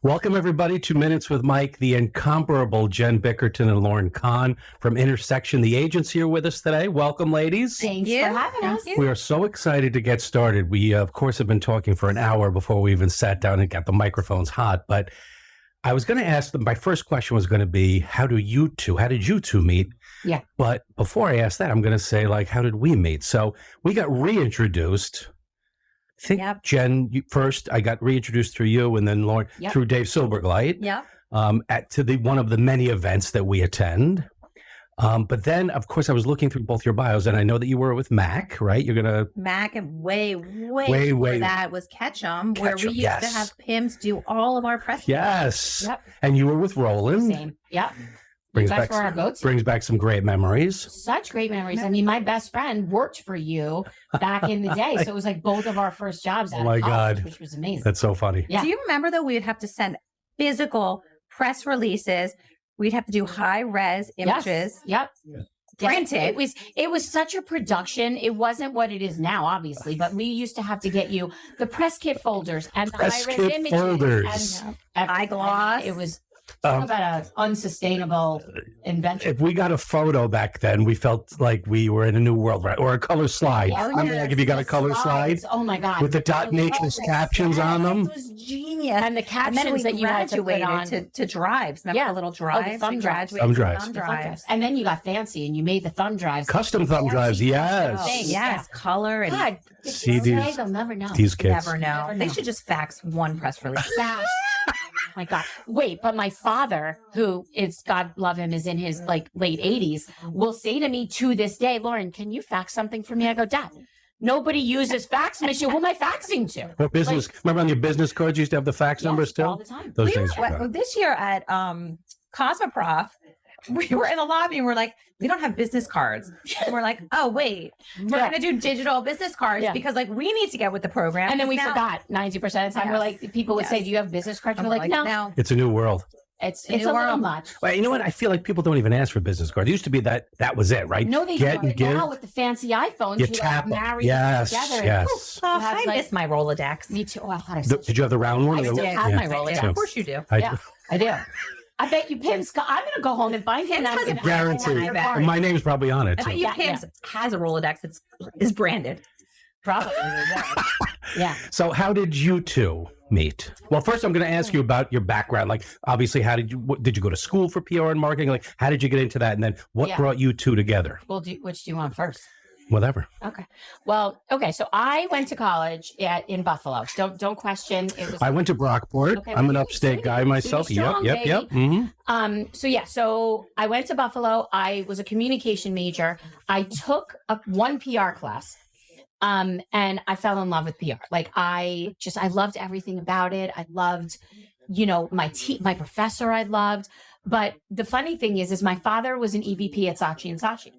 Welcome, everybody, to Minutes with Mike. The incomparable Jen Bickerton and Lauren Kahn from Intersection, the agency, are with us today. Welcome, ladies. Thanks for having us. We are so excited to get started. We, of course, have been talking for an hour before we even sat down and got the microphones hot. But I was going to ask them, my first question was going to be, how did you two meet? Yeah. But before I ask that, I'm going to say, how did we meet? So we got reintroduced. I think, Jen, first, I got reintroduced through you, and then Lauren through Dave Silbergleit. To one of the many events that we attend. But then, of course, I was looking through both your bios, and I know that you were with Mac, right? You're gonna Mac, and way before that was Ketchum, where we used to have Pims do all of our press. Yes. Yep. And you were with Roland. Same. Yep. Brings back some great memories. Such great memories. I mean, my best friend worked for you back in the day. So it was like both of our first jobs out of college, which was amazing. That's so funny. Yeah. Do you remember, though, we would have to send physical press releases. We'd have to do high-res images. Yep. Printed. It was such a production. It wasn't what it is now, obviously, but we used to have to get you the press kit folders and the high-res images folders. And eyegloss. It was about an unsustainable invention. If we got a photo back then, we felt like we were in a new world, right? Or a color slide. If you got a color slide. Oh my God. With the dot matrix captions on them. It was genius. And the captions that you had to put on to drives. Remember the little drives? Thumb drives. Thumb drives. And then you got fancy and you made the thumb drives. Custom thumb drives, yes. Yes, color and God, see these, they'll never know. These kids. Never know. They should just fax one press release. My God. Wait, but my father, who is, God love him, is in his late 80s, will say to me to this day, Lauren, can you fax something for me? I go, Dad, nobody uses fax machine. Who am I faxing to? What business? Remember on your business cards, you used to have the fax number still? All the time. Those things. This year at Cosmoprof, we were in the lobby and we're like, we don't have business cards. And we're like, oh, wait, we're going to do digital business cards because we need to get with the program. And then we forgot 90% of the time. We're like, people would say, do you have business cards? And we're like, no. It's a new world. It's a little much. Well, you know what? I feel like people don't even ask for business cards. It used to be that was it, right? No, they don't. Now with the fancy iPhones, you tap marry yes, together. Yes. I miss my Rolodex. Me too. Oh, did you have the round one? I still have my Rolodex. Of course you do. I do. I bet you Pim's. I'm going to go home and find him. Guaranteed. My name's probably on it. I bet you Pim's has a Rolodex that is branded. Probably. Yeah. So how did you two meet? Well, first I'm going to ask you about your background. Obviously, did you go to school for PR and marketing? How did you get into that? And then what brought you two together? Well, which do you want first? Whatever. Okay. Well, okay. So I went to college in Buffalo. Don't question. I went to Brockport. Okay, I'm an upstate guy myself. Strong, yep. Mm-hmm. So I went to Buffalo. I was a communication major. I took one PR class. And I fell in love with PR. I loved everything about it. I loved, my professor I loved. But the funny thing is my father was an EVP at Saatchi & Saatchi.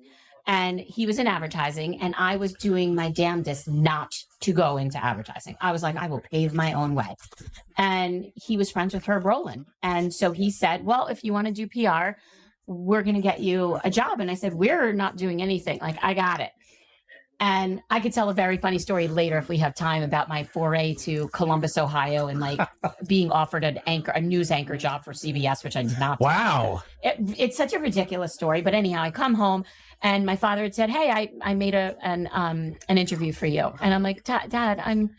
And he was in advertising, and I was doing my damnedest not to go into advertising. I was like, I will pave my own way. And he was friends with Herb Rowland. And so he said, well, if you want to do PR, we're going to get you a job. And I said, we're not doing anything. I got it. And I could tell a very funny story later if we have time about my foray to Columbus, Ohio, and being offered a news anchor job for CBS, which I did not. Wow. It's such a ridiculous story. But anyhow, I come home and my father had said, hey, I made an interview for you. And I'm like, Dad, I'm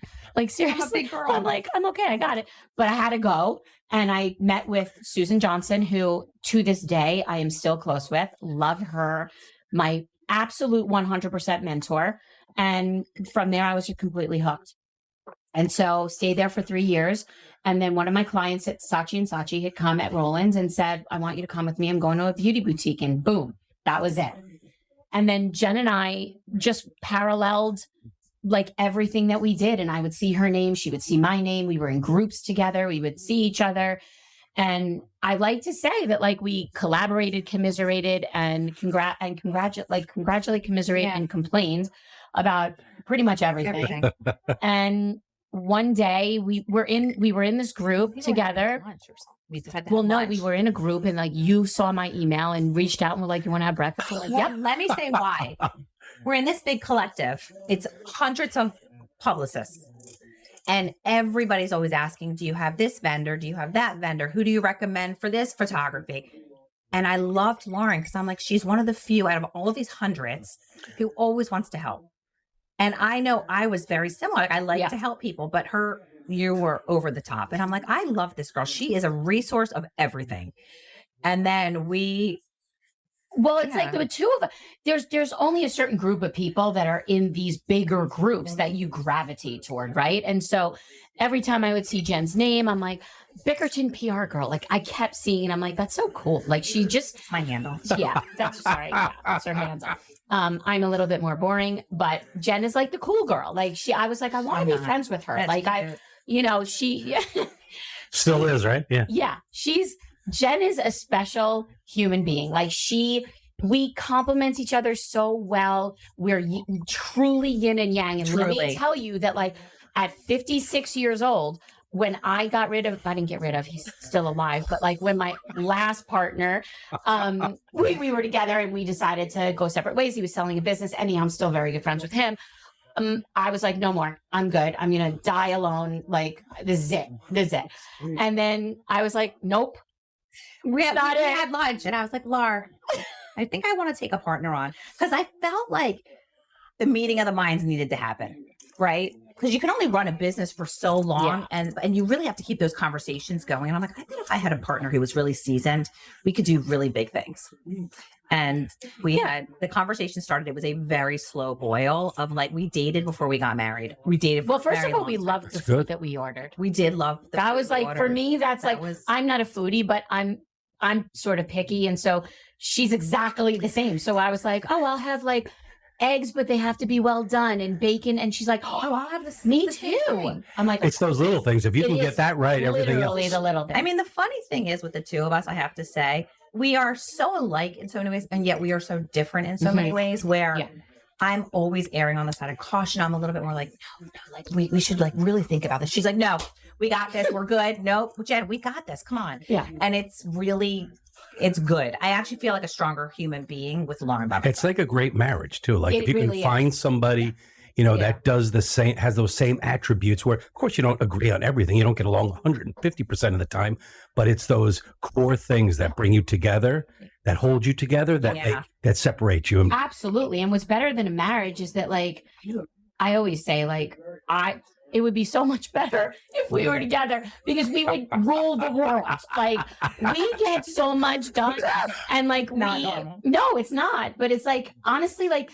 seriously, I'm a big girl. I'm I'm okay, I got it. But I had to go. And I met with Susan Johnson, who to this day I am still close with. Love her. My absolute 100% mentor. And from there, I was just completely hooked. And so stayed there for 3 years. And then one of my clients at Saatchi & Saatchi had come at Roland's and said, I want you to come with me. I'm going to a beauty boutique. And boom, that was it. And then Jen and I just paralleled everything that we did. And I would see her name. She would see my name. We were in groups together. We would see each other. And I like to say that we collaborated, commiserated, and congratulate, commiserate, and complained about pretty much everything. And one day we were in this group together. Well, no, we were in a group and you saw my email and reached out and were like, you want to have breakfast? We're like, yep. Let me say why. We're in this big collective. It's hundreds of publicists. And everybody's always asking, do you have this vendor? Do you have that vendor? Who do you recommend for this photography? And I loved Lauren because I'm like, she's one of the few out of all of these hundreds who always wants to help. And I know I was very similar. Like, I like to help people, but you were over the top. And I'm like, I love this girl. She is a resource of everything. And then it's like the two of us. There's only a certain group of people that are in these bigger groups that you gravitate toward, right? And so every time I would see Jen's name, I'm like, Bickerton PR girl. Like, I kept seeing, I'm like, that's so cool. Like, she just, it's my handle. Yeah, that's her handle. I'm a little bit more boring, but Jen is like the cool girl. Like, I was like, I want to be friends with her. That's like, cute. She still is, right? Yeah. Yeah. Jen is a special human being. Like, we complement each other so well. We're truly yin and yang. And let me tell you that, like, at 56 years old, when I didn't get rid of, he's still alive, but like when my last partner, we were together and we decided to go separate ways. He was selling a business. Anyhow, I'm still very good friends with him. I was like, no more. I'm good. I'm going to die alone. Like, this is it. And then I was like, nope. We had lunch and I was like, Laura, I think I want to take a partner on, because I felt like the meeting of the minds needed to happen, right? Because you can only run a business for so long, and you really have to keep those conversations going. And I'm like, I think if I had a partner who was really seasoned, we could do really big things. And the conversation started. It was a very slow boil of like, we dated before we got married. We dated. Well, first of all, we loved the food that we ordered. We did love the that. Was like, for me, I'm not a foodie, but I'm sort of picky. And so she's exactly the same. So I was like, oh, I'll have like eggs, but they have to be well done, and bacon. And she's like, oh, I'll have this. Me too. I'm like, it's those little things. If you can get that right, everything else. The little things. I mean, the funny thing is with the two of us, I have to say, we are so alike in so many ways, and yet we are so different in so many ways, where I'm always erring on the side of caution. I'm a little bit more like, no, like we should like really think about this. She's like, no, we got this. We're good. No, Jen, we got this. Come on. Yeah. And it's good. I actually feel like a stronger human being with Lauren. It's like a great marriage too. Like, if you can find somebody, that does the same, has those same attributes, where of course you don't agree on everything. You don't get along 150% of the time, but it's those core things that bring you together, that hold you together, that separate you. Absolutely. And what's better than a marriage is that, like, I always say, like, it would be so much better if we were together, because we would rule the world. Like, we get so much done, and like, no, it's not. But it's like, honestly, like,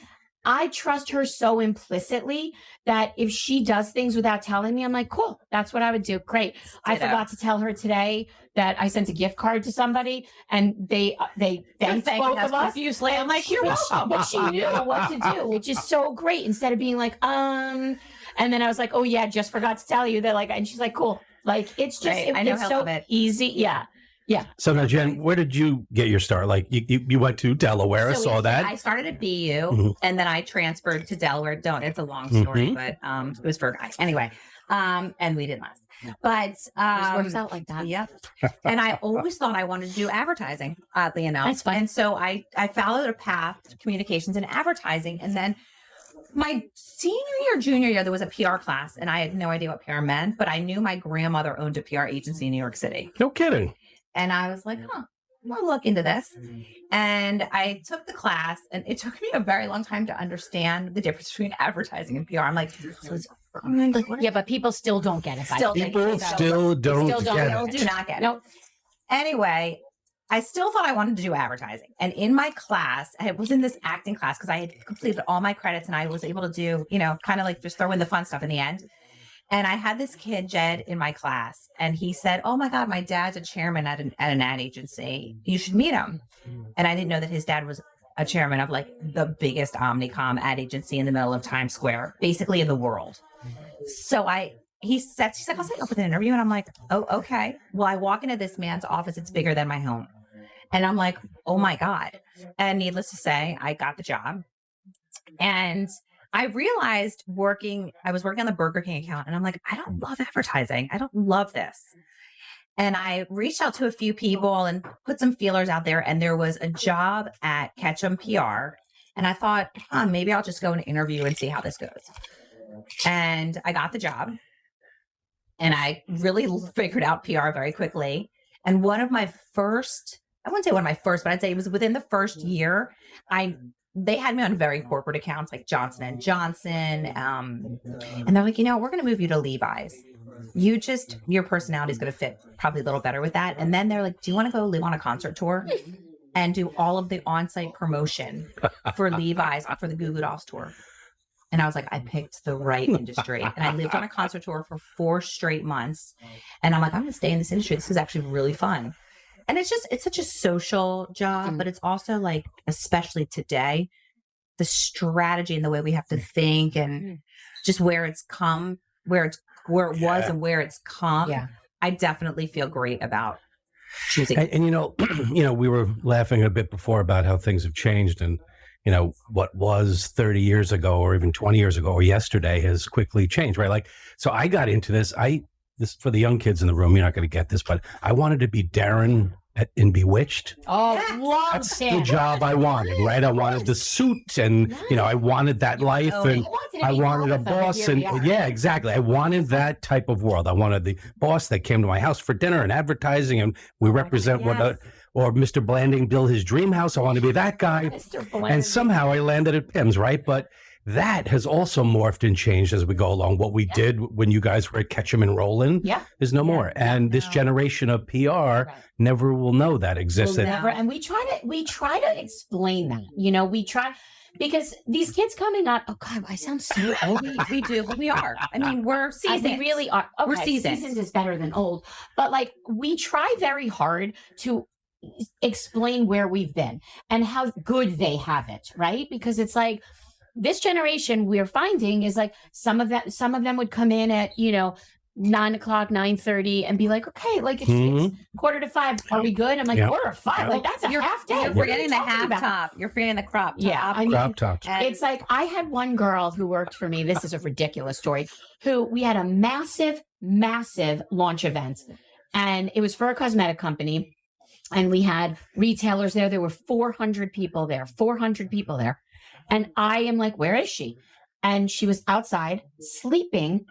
I trust her so implicitly that if she does things without telling me, I'm like, cool, that's what I would do. Great. I forgot to tell her today that I sent a gift card to somebody, and they thanked both of us. Profusely. I'm like, you're welcome. But she knew what to do, which is so great. Instead of being like, and then I was like, oh yeah, just forgot to tell you that, like, and she's like, cool. Like, it's just, it's so easy. Yeah. Yeah. So now, Jen, where did you get your start? Like, you went to Delaware. I saw that. I started at BU, and then I transferred to Delaware. It's a long story, but it was for a guy. Anyway, and we didn't last. But it works out like that. Yep. And I always thought I wanted to do advertising, oddly enough. That's fine. And so I followed a path to communications and advertising. And then my junior year, there was a PR class, and I had no idea what PR meant, but I knew my grandmother owned a PR agency in New York City. No kidding. And I was like, I'll look into this. And I took the class, and it took me a very long time to understand the difference between advertising and PR. I'm like, yeah, but people still don't get it. People still don't get it. Do not get it. Nope. Anyway, I still thought I wanted to do advertising. And in my class, I was in this acting class because I had completed all my credits, and I was able to do, kind of like just throw in the fun stuff in the end. And I had this kid, Jed, in my class, and he said, oh my God, my dad's a chairman at an ad agency. You should meet him. And I didn't know that his dad was a chairman of like the biggest Omnicom ad agency in the middle of Times Square, basically in the world. So he's like, I'll set you up with an interview. And I'm like, oh, okay. Well, I walk into this man's office. It's bigger than my home. And I'm like, oh my God. And needless to say, I got the job. And I realized I was working on the Burger King account, and I'm like, I don't love advertising. I don't love this. And I reached out to a few people and put some feelers out there, and there was a job at Ketchum PR. And I thought, maybe I'll just go and interview and see how this goes. And I got the job. And I really figured out PR very quickly. And one of my first, I wouldn't say one of my first, but I'd say it was within the first year, they had me on very corporate accounts like Johnson and Johnson. And they're like, we're going to move you to Levi's. Your personality is going to fit probably a little better with that. And then they're like, do you want to go live on a concert tour and do all of the on-site promotion for Levi's for the Goo Goo Dolls tour? And I was like, I picked the right industry. And I lived on a concert tour for 4 straight months. And I'm like, I'm going to stay in this industry. This is actually really fun. And it's such a social job, but it's also like, especially today, the strategy and the way we have to think and just where it was and where it's come. Yeah. I definitely feel great about choosing. And we were laughing a bit before about how things have changed, and what was 30 years ago or even 20 years ago or yesterday has quickly changed, right? Like, so I got into this. This for the young kids in the room, you're not going to get this, but I wanted to be Darren in Bewitched. Oh, that's the job I wanted, right? I wanted the suit, and I wanted that life, and I wanted a boss, and yeah, exactly. I wanted that type of world. I wanted the boss that came to my house for dinner and advertising, and we represent or Mr. Blanding built his dream house. I want to be that guy. And somehow I landed at PIMS, right? But that has also morphed and changed as we go along. What we did when you guys were at Ketchum and Roland is no more. And this generation of PR never will know that exists. Never. And we try to explain that. We try, because these kids coming up, oh God, I sound so old. We do, but we are. I mean, we're seasoned. We really are. Okay, we're seasoned. Seasoned is better than old. But like, we try very hard to explain where we've been and how good they have it, right? Because it's like, this generation we're finding is like, some of them would come in at 9 o'clock, 9:30 and be like, okay, like it's 4:45. Are we good? I'm like, 4:05. Like, that's a half day. You're forgetting the half top. You're forgetting the crop top. Yeah. I mean, crop tops. It's like, I had one girl who worked for me. This is a ridiculous story. We had a massive launch event, and it was for a cosmetic company. And we had retailers there. There were 400 people there. And I am like, where is she? And she was outside sleeping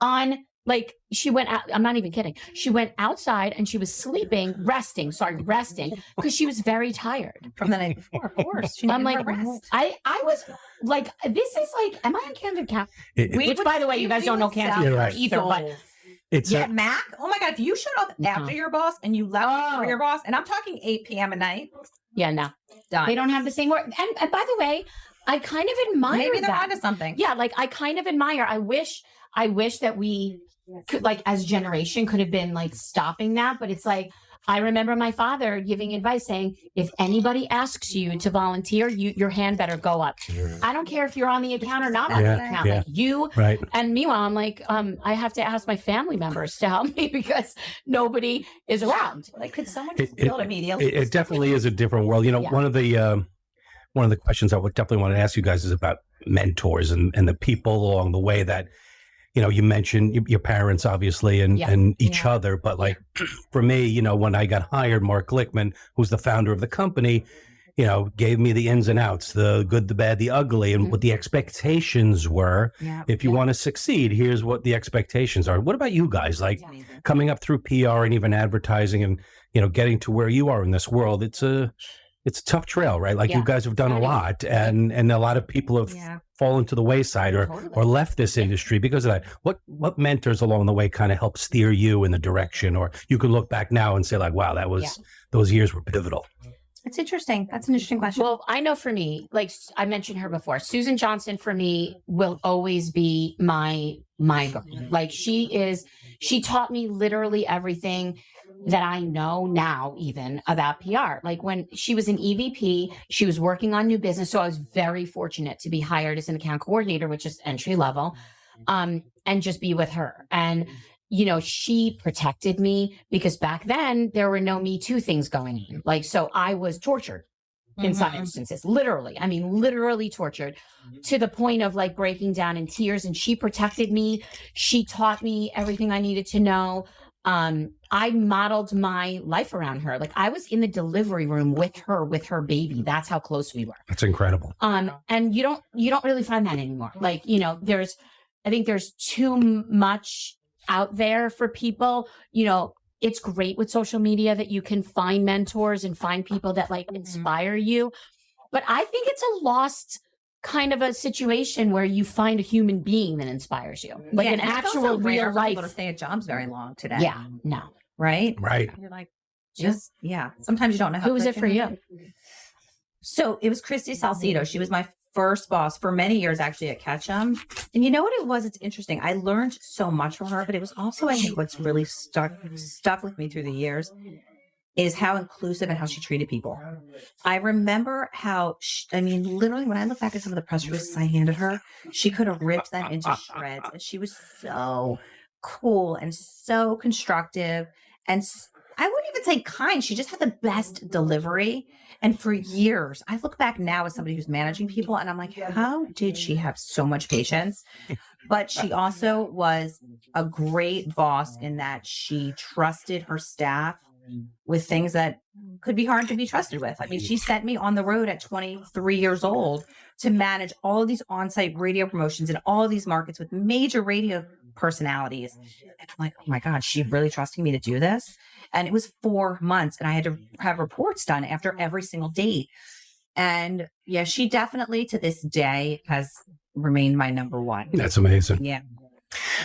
on, like, she went out. I'm not even kidding. She went outside and she was sleeping, resting, because she was very tired. From the night before, of course. I'm like, I was like, this is like, am I on Camden County? Which, by the way, you guys don't know Camden either, but... Mac. Oh my God! If you showed up after your boss and you left for your boss, and I'm talking 8 p.m. at night. Yeah, no, done. They don't have the same work. And by the way, I kind of admire. Maybe they're that. onto something. Yeah, like I kind of admire. I wish that we could, like, as a generation, could have been like stopping that. But it's like, I remember my father giving advice saying, if anybody asks you to volunteer, your hand better go up. I don't care if you're on the account or not on the account. Like you, and meanwhile, I'm like, I have to ask my family members to help me because nobody is around. Like, could someone just build immediately? It definitely is a different world. One of the questions I would definitely want to ask you guys is about mentors and the people along the way that, you mentioned your parents, obviously, and each other. But like, for me, when I got hired, Mark Glickman, who's the founder of the company, gave me the ins and outs, the good, the bad, the ugly, and what the expectations were. If you want to succeed, here's what the expectations are. What about you guys? Like, coming up through PR and even advertising and, getting to where you are in this world, it's a tough trail, right? Like, you guys have done a lot, and a lot of people have fallen to the wayside or left this industry because of that. What mentors along the way kind of help steer you in the direction, or you can look back now and say like, wow, those years were pivotal? It's interesting. That's an interesting question. Well, I know for me, like I mentioned her before, Susan Johnson for me will always be my girl. Like, she taught me literally everything that I know now, even about PR. Like, when she was an EVP, she was working on new business. So I was very fortunate to be hired as an account coordinator, which is entry level, and just be with her. And, she protected me because back then there were no Me Too things going on. Like, so I was tortured in some instances, literally tortured to the point of like breaking down in tears. And she protected me. She taught me everything I needed to know. I modeled my life around her. Like, I was in the delivery room with her baby. That's how close we were. That's incredible. And you don't really find that anymore. Like, I think there's too much out there for people. It's great with social media that you can find mentors and find people that like inspire you. But I think it's a lost kind of a situation where you find a human being that inspires you, like an actual real life. People to stay at jobs very long today. Yeah, no, right. You're like, sometimes you don't know. Who was it for you? So it was Christy Salcido. She was my first boss for many years, actually, at Ketchum. And you know what it was? It's interesting. I learned so much from her, but it was also, I think, what's really stuck with me through the years is how inclusive and how she treated people. I remember how, literally when I look back at some of the press releases I handed her, she could have ripped them into shreds. And she was so cool and so constructive. And I wouldn't even say kind. She just had the best delivery. And for years, I look back now as somebody who's managing people and I'm like, how did she have so much patience? But she also was a great boss in that she trusted her staff with things that could be hard to be trusted with. I mean, she sent me on the road at 23 years old to manage all of these on-site radio promotions in all of these markets with major radio personalities. And I'm like, oh my God, she's really trusting me to do this. And it was 4 months and I had to have reports done after every single date. And yeah, she definitely to this day has remained my number one. That's amazing. Yeah.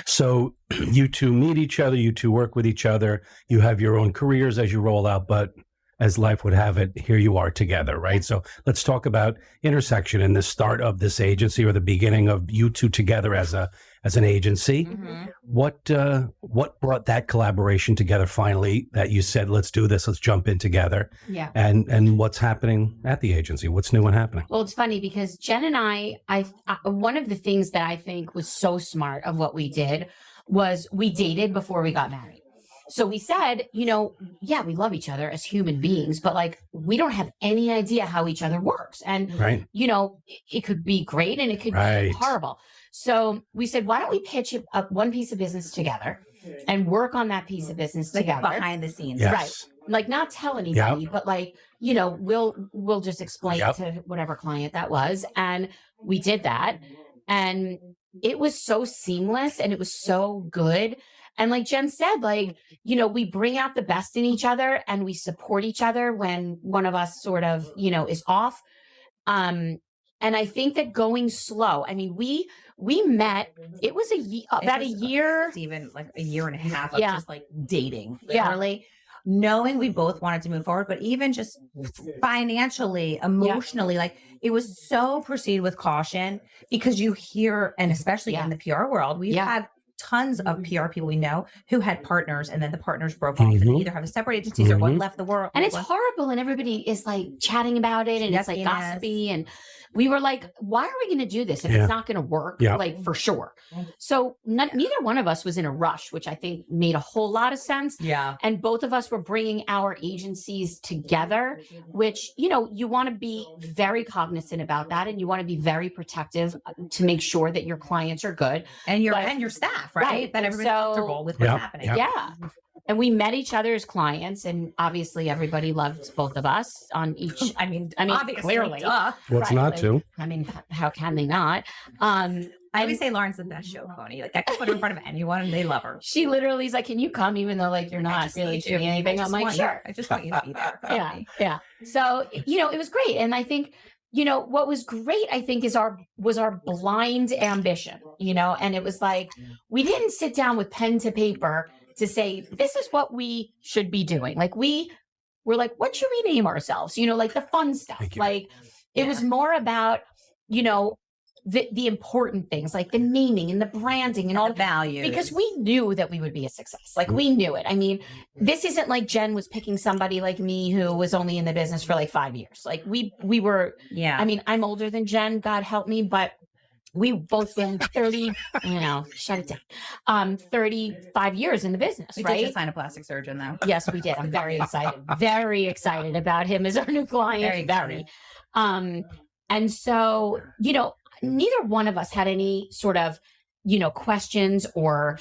So you two meet each other, you two work with each other, you have your own careers as you roll out, but as life would have it, here you are together, right? So let's talk about intersection and the start of this agency or the beginning of you two together as an agency. Mm-hmm. What brought that collaboration together finally that you said, let's do this, let's jump in together? Yeah. And what's happening at the agency? What's new and happening? Well, it's funny because Jen and I one of the things that I think was so smart of what we did was we dated before we got married. So we said, we love each other as human beings, but like, we don't have any idea how each other works. And, it could be great and it could be horrible. So we said, why don't we pitch one piece of business together and work on that piece of business together behind the scenes. Yes. Right. Like not tell anybody, but like, we'll just explain to whatever client that was. And we did that. And it was so seamless and it was so good. And like Jen said, like, we bring out the best in each other and we support each other when one of us sort of, is off. And I think that going slow, I mean, we met, it was about a year. Even like a year and a half of just like dating, literally. Knowing we both wanted to move forward, but even just financially, emotionally, like it was so proceed with caution because you hear, and especially in the PR world, we have tons of PR people we know who had partners and then the partners broke off and either have separate agencies or one left the world. And it's horrible and everybody is like chatting about it and it's like gossipy. And we were like, why are we going to do this if it's not going to work? Like for sure. So neither one of us was in a rush, which I think made a whole lot of sense. Yeah. And both of us were bringing our agencies together, which, you want to be very cognizant about that. And you want to be very protective to make sure that your clients are good. And your staff, right? That everybody's comfortable with what's happening. Yeah. And we met each other as clients, and obviously everybody loved both of us on each. I mean, obviously, clearly. What's not to? I mean, how can they not? I always say Lauren's the best show pony. Like I can put her in front of anyone, and they love her. She literally is like, "Can you come?" Even though like you're not really doing anything. I'm like, "Sure." I just want you to be there. Yeah. So it was great, and I think. What was great, I think, was our blind ambition, and it was like, we didn't sit down with pen to paper to say, this is what we should be doing. Like we're like, what should we name ourselves? Like the fun stuff. Like it was more about, the important things like the naming and the branding and all the values, because we knew that we would be a success. Like we knew it. I mean, this isn't like Jen was picking somebody like me who was only in the business for like 5 years. Like we were, I mean, I'm older than Jen, God help me, but we've both been 30, shut it down, 35 years in the business, right? We did just sign a plastic surgeon though. Yes, we did. I'm very excited about him as our new client. Very. And so, neither one of us had any sort of, questions or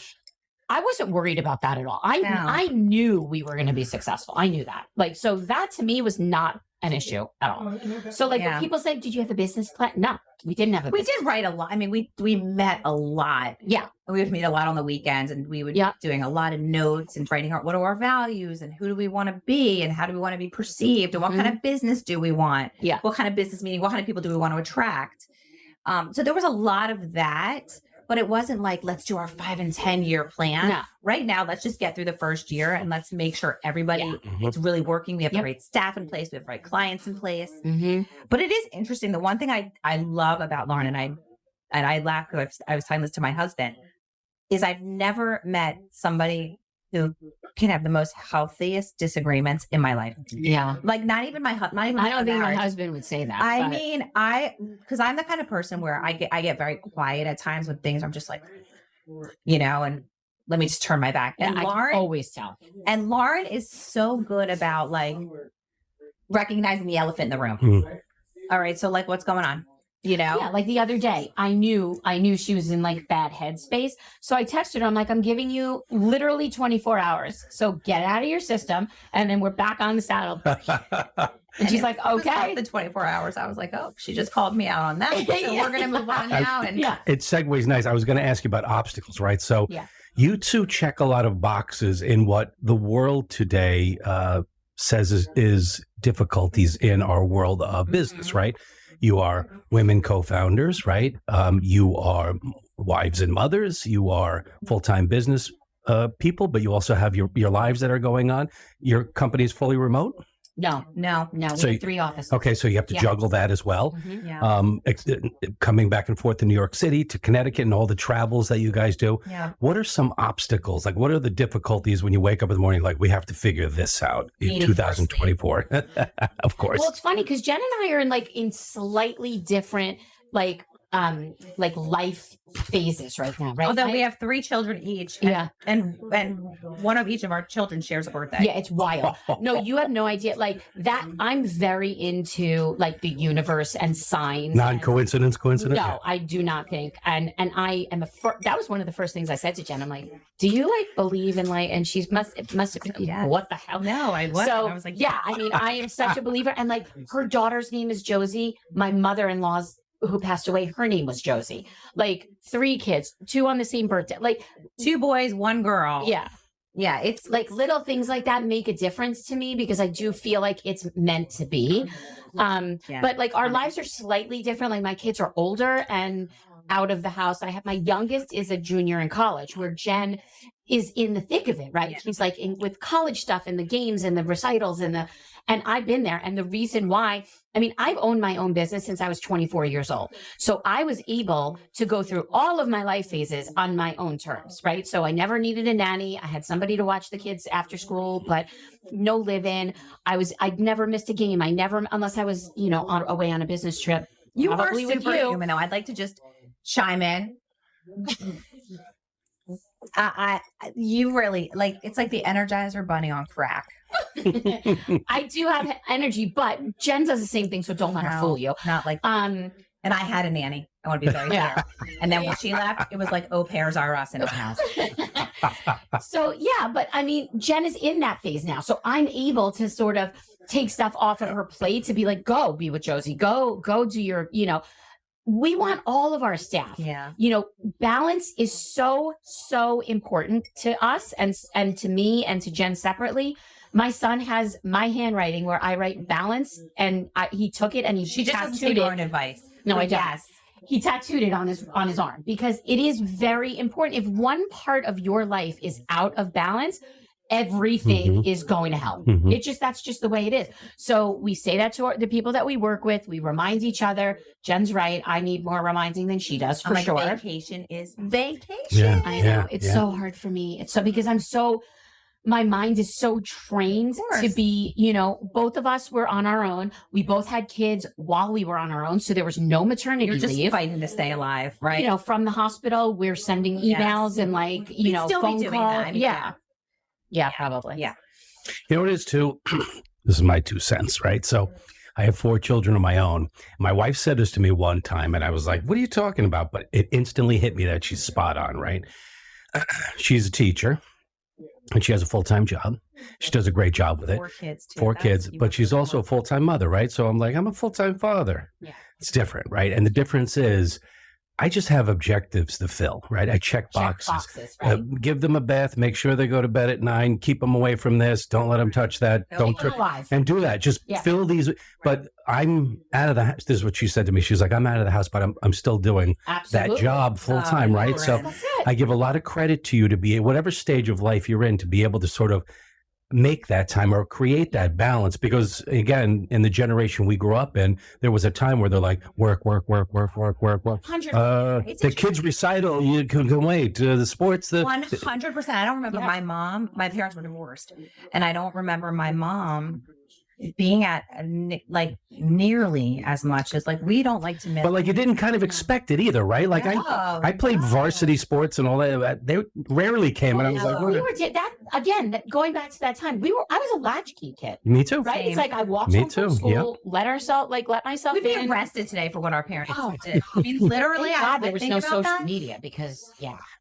I wasn't worried about that at all. I knew we were going to be successful. I knew that. Like, so that to me was not an issue at all. So like when people say, did you have a business plan? No, we didn't have a business plan. We did write a lot. I mean, we met a lot. Yeah. We would meet a lot on the weekends, and we would be doing a lot of notes and writing out what are our values and who do we want to be and how do we want to be perceived and what kind of business do we want? Yeah. What kind of business meeting? What kind of people do we want to attract? So there was a lot of that. But it wasn't like, let's do our 5 and 10 year plan. No. Right now, let's just get through the first year and let's make sure everybody it's really working. We have the right staff in place. We have the right clients in place. But it is interesting. The one thing I love about Lauren, and I laugh because I was telling this to my husband, is I've never met somebody who can have the most healthiest disagreements in my life. Yeah. Like not even my husband. I don't think my husband would say that. I mean, because I'm the kind of person where I get very quiet at times with things. I'm just like, and let me just turn my back. And Lauren, I can always tell. And Lauren is so good about like recognizing the elephant in the room. All right. So like, what's going on? Yeah, like the other day, I knew she was in like bad headspace. So I texted her. I'm like, I'm giving you literally 24 hours. So get it out of your system. And then we're back on the saddle. And she's like, okay. The 24 hours. I was like, oh, she just called me out on that. So we're going to move on now. And it segues nice. I was going to ask you about obstacles, right? So you two check a lot of boxes in what the world today says is difficulties in our world of business, right? You are women co-founders, right? You are wives and mothers. You are full-time business people, but you also have your lives that are going on. Your company is fully remote? No. We have 3 offices. Okay, so you have to juggle that as well. Coming back and forth to New York City, to Connecticut, and all the travels that you guys do. Yeah. What are some obstacles? Like, what are the difficulties when you wake up in the morning? Like, we have to figure this out in 2024. Of course. Well, it's funny because Jen and I are in slightly different like life phases right now, right? Although we have 3 children each. And one of each of our children shares a birthday. Yeah, it's wild. No, you have no idea. Like that, I'm very into like the universe and signs. Non-coincidence, coincidence? No, I do not think. And I am that was one of the first things I said to Jen. I'm like, do you like believe in like, and she must have been, what the hell? No, I wasn't. So, I was like, I mean, I am such a believer. And like her daughter's name is Josie. My mother-in-law's who passed away, her name was Josie. Like 3 kids, 2 on the same birthday, like 2 boys, 1 girl. Yeah, it's like little things like that make a difference to me because I do feel like it's meant to be. But like our lives are slightly different. Like my kids are older and out of the house. I have my youngest is a junior in college, where Jen is in the thick of it, right? She's like with college stuff and the games and the recitals and I've been there. And the reason why, I mean, I've owned my own business since I was 24 years old. So I was able to go through all of my life phases on my own terms, right? So I never needed a nanny. I had somebody to watch the kids after school, but no live-in. I'd never missed a game. Unless I was, away on a business trip. You are superhuman, though. I'd like to just chime in. You really it's like the Energizer Bunny on crack. I do have energy, but Jen does the same thing, so don't let her fool you. Not like and I had a nanny. I want to be very clear. And then when she left, it was like au pairs are us in our house. So but I mean, Jen is in that phase now, so I'm able to sort of take stuff off of her plate to be like, go be with Josie, go do your, we want all of our staff. Yeah. Balance is so important to us and to me and to Jen separately. My son has my handwriting where I write balance, and he took it and he she just tattooed it. Advice. No, I don't. Yes. He tattooed it on his arm because it is very important. If one part of your life is out of balance, everything is going to hell. That's just the way it is. So we say that to the people that we work with. We remind each other. Jen's right. I need more reminding than she does for sure. Vacation is vacation. Yeah, I know. It's so hard for me. It's so because my mind is so trained to be, both of us were on our own. We both had kids while we were on our own. So there was no maternity leave. You're just fighting to stay alive, right? From the hospital, we're sending emails and phone calls. Yeah, probably. Yeah. You know what it is too? This is my 2 cents, right? So I have 4 children of my own. My wife said this to me one time and I was like, what are you talking about? But it instantly hit me that she's spot on, right? she's a teacher and she has a full-time job. She does a great job with it. 4 kids, too. 4 kids, but she's also a full-time mother, right? So I'm like, I'm a full-time father. Yeah. It's different, right? And the difference is I just have objectives to fill, right? I check boxes. Right? Give them a bath, make sure they go to bed at 9, keep them away from this, don't let them touch that, don't and do that. Just fill these. But I'm out of the house. This is what she said to me. She's like, I'm out of the house, but I'm still doing that job full time, right? So I give a lot of credit to you to be whatever stage of life you're in to be able to sort of make that time or create that balance, because again, in the generation we grew up in, there was a time where they're like work. The kids recital, you can wait. The sports, 100%. I don't remember my mom. My parents were divorced, and I don't remember my mom being at like nearly as much as like we don't like to miss. But like you didn't kind of expect it either, right? Like I played varsity sports and all that. They rarely came, and I was like, we were that again. Going back to that time, I was a latchkey kid. Me too. Right? Same. It's like I walked home from school, let myself We'd in. be arrested today for what our parents did. I mean, literally, there was no social media because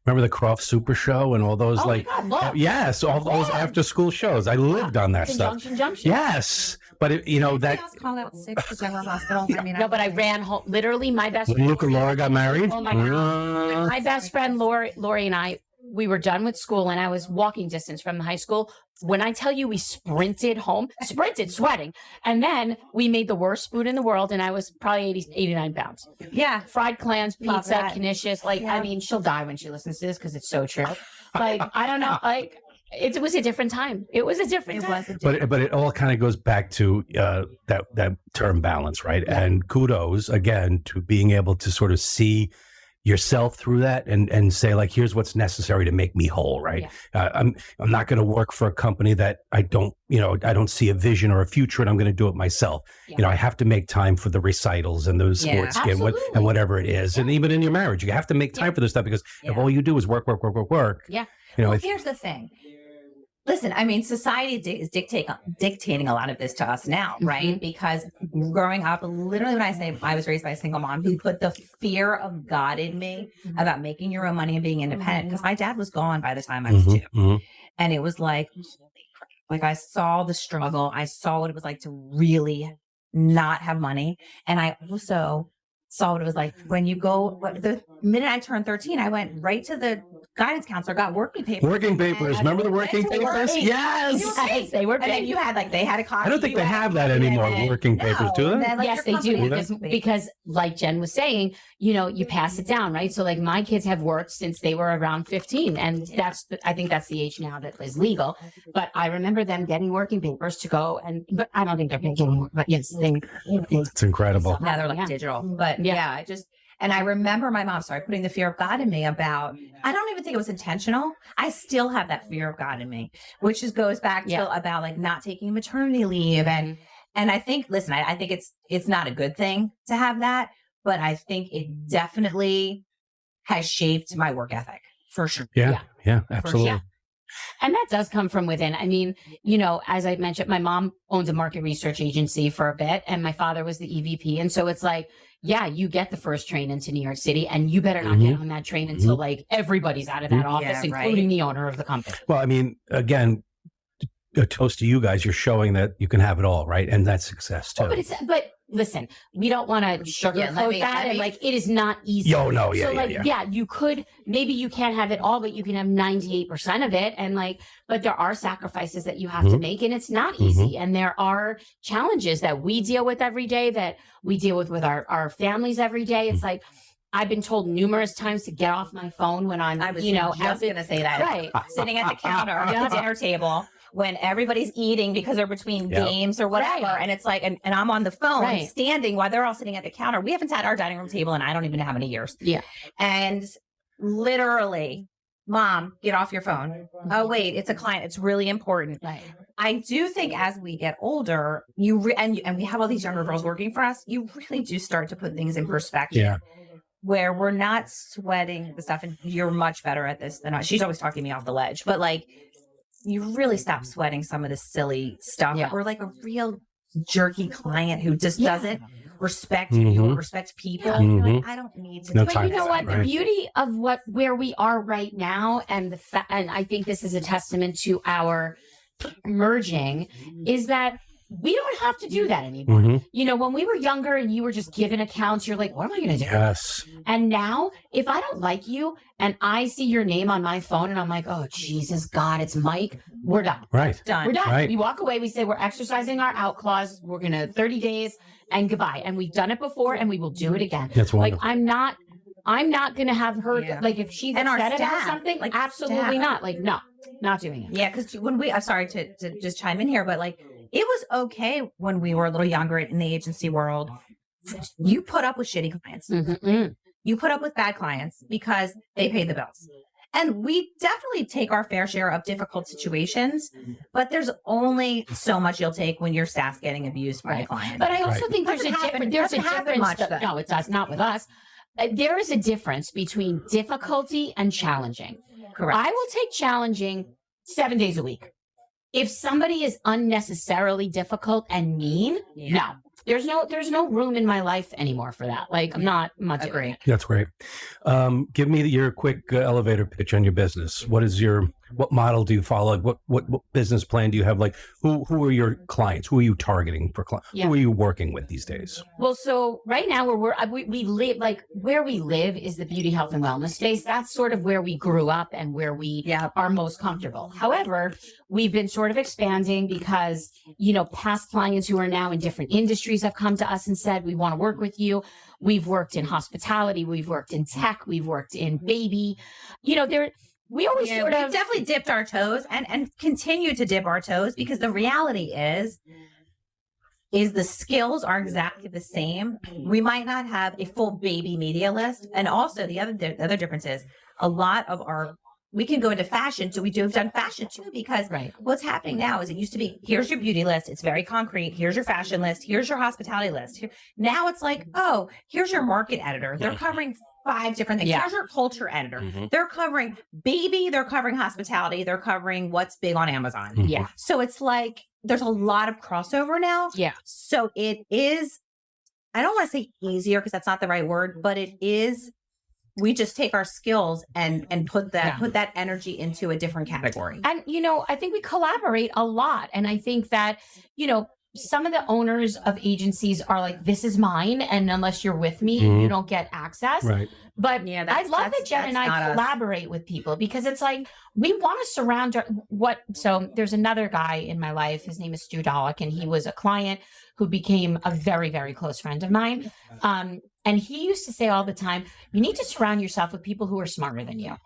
Remember the Croft Super Show and all those all those after school shows. I lived on that stuff. Junction. Yes. But that call out sick to General Hospital. I mean, no, but I ran home. Literally, my best friend. Luke and Laura got married. Oh my God! My best friend Lori and I, we were done with school, and I was walking distance from the high school. When I tell you, we sprinted home, sweating, and then we made the worst food in the world, and I was probably 89 pounds. Yeah, fried clams, pizza, knishes. I mean, she'll die when she listens to this because it's so true. Like, I don't know, like. It was a different time. It was a different time. But it all kind of goes back to that term balance, right? Yeah. And kudos again to being able to sort of see yourself through that and say like, here's what's necessary to make me whole, right? Yeah. I'm not going to work for a company that I don't see a vision or a future, and I'm going to do it myself. Yeah. I have to make time for the recitals and the sports game and whatever it is, and even in your marriage, you have to make time for this stuff because if all you do is work. Yeah. Here's the thing. Listen, I mean, society is dictating a lot of this to us now, right? Mm-hmm. Because growing up, literally when I say I was raised by a single mom who put the fear of God in me about making your own money and being independent, because my dad was gone by the time I was 2. Mm-hmm. And it was like I saw the struggle. I saw what it was like to really not have money. And I also saw what it was like when you go, the minute I turned 13, I went right to the guidance counselor, got working papers. Working papers. Remember the working papers? Yes. They were big. And then you had they had a copy. I don't think they have that anymore, working papers, do they? Then, yes, they do. Because like Jen was saying, you pass it down, right? So like my kids have worked since they were around 15. And I think that's the age now that is legal. But I remember them getting working papers to go but I don't think they're getting anymore. But yes, it's incredible. Now they're like digital. But and I remember my mom putting the fear of God in me about, I don't even think it was intentional. I still have that fear of God in me, which goes back to about like not taking maternity leave. And I think, listen, I think it's not a good thing to have that, but I think it definitely has shaped my work ethic for sure. Yeah, absolutely. Sure. And that does come from within. I mean, as I mentioned, my mom owns a market research agency for a bit, and my father was the EVP. And so it's like, you get the first train into New York City, and you better not get on that train until like everybody's out of that office, including the owner of the company. Well, I mean, again, a toast to you guys. You're showing that you can have it all, right? And that's success too. But listen, we don't want to sugarcoat that. And like, it is not easy. You could, maybe you can't have it all, but you can have 98% of it. And like, but there are sacrifices that you have to make, and it's not easy. And there are challenges that we deal with every day, that we deal with our families every day. It's like, I've been told numerous times to get off my phone when I'm, I was going to say that. Right. Sitting at the counter at the dinner table when everybody's eating because they're between games or whatever. Right. And it's like, and I'm on the phone standing while they're all sitting at the counter. We haven't sat at our dining room table in I don't even know how many years. Yeah. And literally, Mom, get off your phone. Oh, wait, it's a client. It's really important. Right. I do think as we get older, and we have all these younger girls working for us, you really do start to put things in perspective. Yeah. Where we're not sweating the stuff, and you're much better at this than I. She's always talking me off the ledge, but like, you really stop sweating some of the silly stuff. Yeah. Or like a real jerky client who just doesn't respect you or respect people. You're like, I don't need to. But you know what? The beauty of where we are right now, and and I think this is a testament to our merging, is that we don't have to do that anymore. You know, when we were younger and you were just given accounts, you're like, what am I going to do? Yes. And now, if I don't like you and I see your name on my phone and I'm like, oh, Jesus, God, it's Mike, we're done. Right. We're done. Right. We walk away. We say we're exercising our out clause. We're going to 30 days and goodbye. And we've done it before and we will do it again. That's wonderful. Like, I'm not going to have her, like, if she's upset about something, like, absolutely not. Like, no, not doing it. Yeah, because when I'm sorry to just chime in here, but like, it was okay when we were a little younger in the agency world. You put up with shitty clients. You put up with bad clients because they paid the bills. And we definitely take our fair share of difficult situations, but there's only so much you'll take when your staff's getting abused by a client. But I also think there's a difference. No, it does not with us. There is a difference between difficulty and challenging. Correct. I will take challenging 7 days a week. If somebody is unnecessarily difficult and mean, no. There's no room in my life anymore for that. Like, I'm not doing it. That's great. Give me your quick elevator pitch on your business. What model do you follow? What business plan do you have? Like, who are your clients? Who are you targeting for clients? Who are you working with these days? Well, so right now we live, like, where we live is the beauty, health, and wellness space. That's sort of where we grew up and where we are most comfortable. However, we've been sort of expanding because, you know, past clients who are now in different industries have come to us and said, we want to work with you. We've worked in hospitality. We've worked in tech. We've worked in baby. You know, we always we definitely dipped our toes and continue to dip our toes, because the reality is the skills are exactly the same. We might not have a full baby media list. And also the other difference is a lot of we can go into fashion. So we've done fashion too, because what's happening now is it used to be, here's your beauty list. It's very concrete. Here's your fashion list. Here's your hospitality list. Now it's like, oh, here's your market editor. They're covering 5 different things. Here's your culture editor. They're covering baby. They're covering hospitality. They're covering what's big on Amazon. Yeah. So it's like, there's a lot of crossover now. Yeah. So it is, I don't want to say easier because that's not the right word, but it is, we just take our skills and put that energy into a different category. And, you know, I think we collaborate a lot. And I think that, you know, some of the owners of agencies are like, this is mine. And unless you're with me, you don't get access. Right. But I love that Jen and I collaborate with people, because it's like, we want to surround so there's another guy in my life. His name is S.2, and he was a client who became a very, very close friend of mine. And he used to say all the time, you need to surround yourself with people who are smarter than you.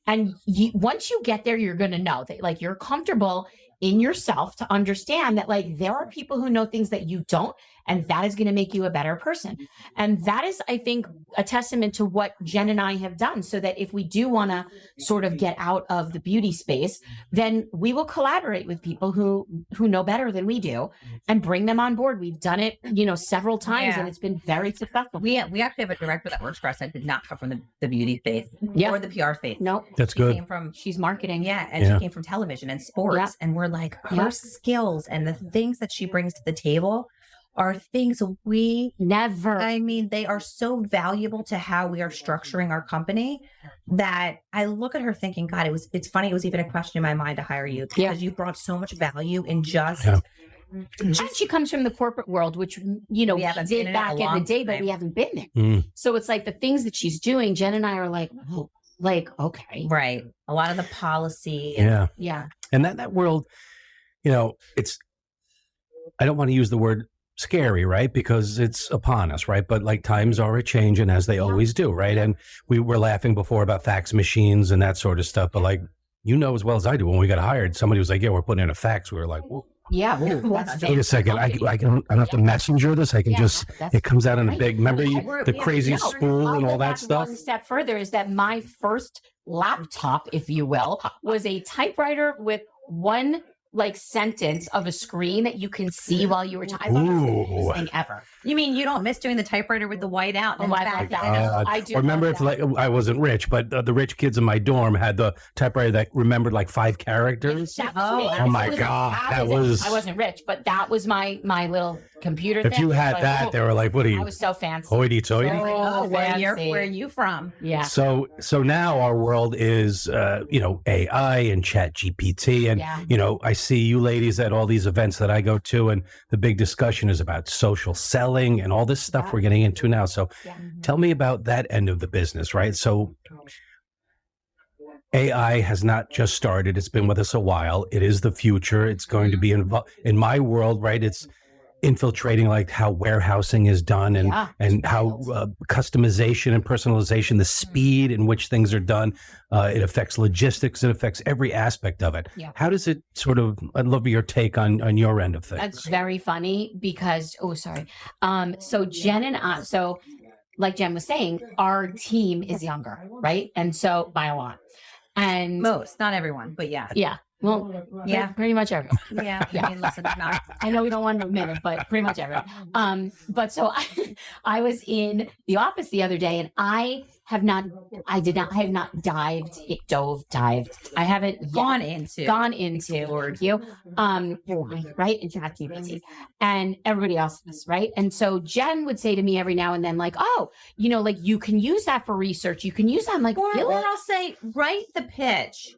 And once you get there, you're going to know that, like, you're comfortable in yourself to understand that, like, there are people who know things that you don't, and that is going to make you a better person. And that is, I think, a testament to what Jen and I have done, so that if we do want to sort of get out of the beauty space, then we will collaborate with people who know better than we do and bring them on board. We've done it, you know, several times, and it's been very successful. We actually have a director that works for us that did not come from the beauty space or the PR space. No, that's good. She's marketing. And she came from television and sports. And we're like, her skills and the things that she brings to the table are things we never, I mean, they are so valuable to how we are structuring our company that I look at her thinking, God, it's funny. It was even a question in my mind to hire you, because you brought so much value in just. And she comes from the corporate world, which, you know, we did back in the day, but we haven't been there. So it's like the things that she's doing, Jen and I are like, oh, like, okay. Right. A lot of the policy. Yeah. And that world, you know, I don't want to use the word scary, right? Because it's upon us, right? But like, times are changing, as they always do, right? And we were laughing before about fax machines and that sort of stuff. But like, you know as well as I do, when we got hired, somebody was like, yeah, we're putting in a fax. We were like, whoa. Yeah. Wait a second. I don't have to messenger this. I can it comes out in a big, remember the crazy spool and all that stuff? One step further is that my first laptop, if you will, was a typewriter with one like sentence of a screen that you can see while you were typing. This thing ever. You mean you don't miss doing the typewriter with the white out? And I do. Or remember, if like I wasn't rich, but the rich kids in my dorm had the typewriter that remembered like 5 characters. Oh my God, I wasn't rich, but that was my little computer. If you had that, they were like, "What are you?" I was so fancy. Hoity-toity. Where are you from? Yeah. So now our world is AI and Chat GPT, and I see you ladies at all these events that I go to, and the big discussion is about social selling and all this stuff we're getting into now. So tell me about that end of the business, right? So AI has not just started. It's been with us a while. It is the future. It's going to be in my world, right? It's infiltrating like how warehousing is done and how customization and personalization, the speed in which things are done. It affects logistics. It affects every aspect of it. Yeah. How does it sort of, I'd love your take on your end of things. That's very funny because, so Jen and I, like Jen was saying, our team is younger, right? And so by a lot. And most, not everyone, but yeah. Yeah. Well, pretty much everyone. Yeah. I mean, listen, I know we don't want to admit it, but pretty much everyone. But so I was in the office the other day, and I have not dived. I haven't gone into Lord you, right, in ChatGPT, and everybody else is, right. And so Jen would say to me every now and then, like, oh, like you can use that for research. You can use that. I'm like, or I'll say, write the pitch.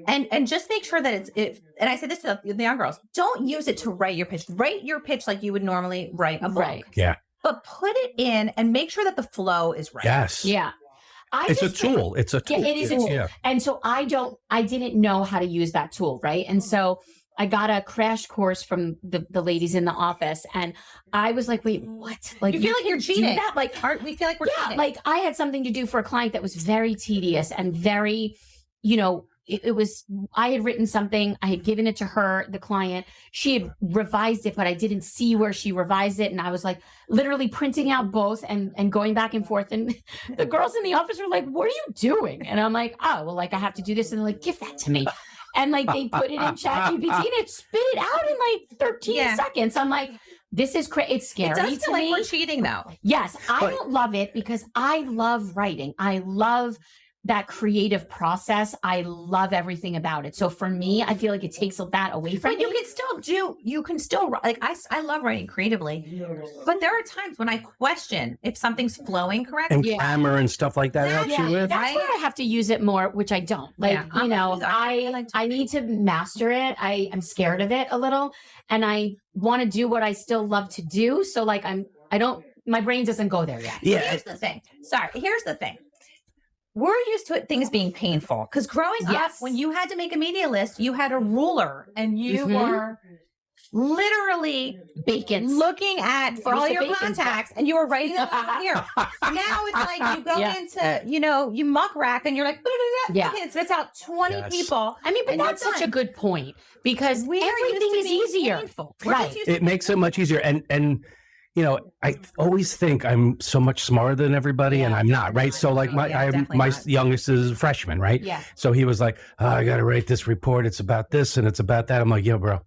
And just make sure that and I say this to the young girls, don't use it to write your pitch. Write your pitch like you would normally write a book. Right. Yeah. But put it in and make sure that the flow is right. Yes. Yeah. It's a tool. It's a tool. Yeah, it is a tool. Yeah. And so I didn't know how to use that tool, right? And so I got a crash course from the ladies in the office, and I was like, wait, what? Like, you feel like you're cheating. That? Like, we feel like we're cheating. Like I had something to do for a client that was very tedious and very, it was, I had written something, I had given it to her, the client, she had revised it, but I didn't see where she revised it. And I was like literally printing out both and going back and forth. And the girls in the office were like, what are you doing? And I'm like, oh, well, like I have to do this. And they're like, give that to me. And like, they put it in ChatGPT and it spit it out in like 13 seconds. I'm like, this is crazy. It's scary. It does feel like we're cheating though. Yes. I don't love it because I love writing. I love that creative process. I love everything about it. So for me, I feel like it takes that away from me. But you can still like, I love writing creatively, but there are times when I question if something's flowing correctly. And grammar and stuff like that helps you with. That's where I have to use it more, which I don't. Like, I need to master it. I'm scared of it a little, and I want to do what I still love to do. So like, my brain doesn't go there yet. Yeah. Here's the thing. We're used to things being painful because growing up, when you had to make a media list, you had a ruler and you were literally looking at for all your contacts and you were writing them out here. Now it's like you go into, you muck rack and you're like, it spits out 20 people. I mean, but that's such a good point because everything is easier. Right. It makes it much easier. And I always think I'm so much smarter than everybody, and I'm not, right? So, like, my youngest is a freshman, right? Yeah. So he was like, oh, I got to write this report. It's about this and it's about that. I'm like, yeah, bro,